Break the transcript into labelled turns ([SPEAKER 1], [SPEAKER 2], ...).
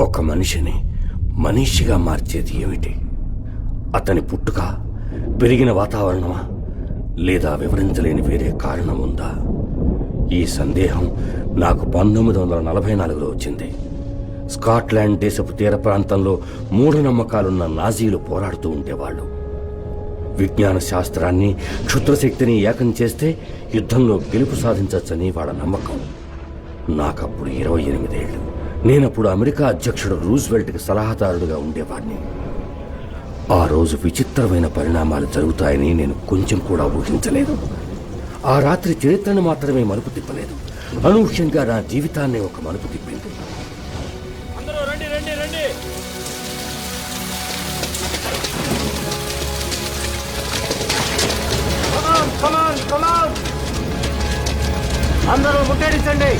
[SPEAKER 1] ఒక మనిషిని మనిషిగా మార్చేది ఏమిటి? అతని పుట్టుక, పెరిగిన వాతావరణమా, లేదా వివరించలేని వేరే కారణం ఉందా? ఈ సందేహం నాకు 1944లో వచ్చింది. స్కాట్లాండ్ దేశపు తీర ప్రాంతంలో మూఢనమ్మకాలున్న నాజీలు పోరాడుతూ ఉండేవాళ్ళు. విజ్ఞాన శాస్త్రాన్ని, క్షుద్రశక్తిని ఏకం చేస్తే యుద్ధంలో గెలుపు సాధించవచ్చని వాళ్ళ నమ్మకం. నాకప్పుడు 28 ఏళ్ళు. నేనప్పుడు అమెరికా అధ్యక్షుడు రూజ్వెల్ట్కి సలహాదారుడుగా ఉండేవాడిని. ఆ రోజు విచిత్రమైన పరిణామాలు జరుగుతాయని నేను కొంచెం కూడా ఊహించలేదు. ఆ రాత్రి చరిత్రను మాత్రమే మలుపు తిప్పలేదు, అనూహ్యంగా నా జీవితాన్ని ఒక మలుపు తిప్పింది.
[SPEAKER 2] అందరూ ముట్టడించండి.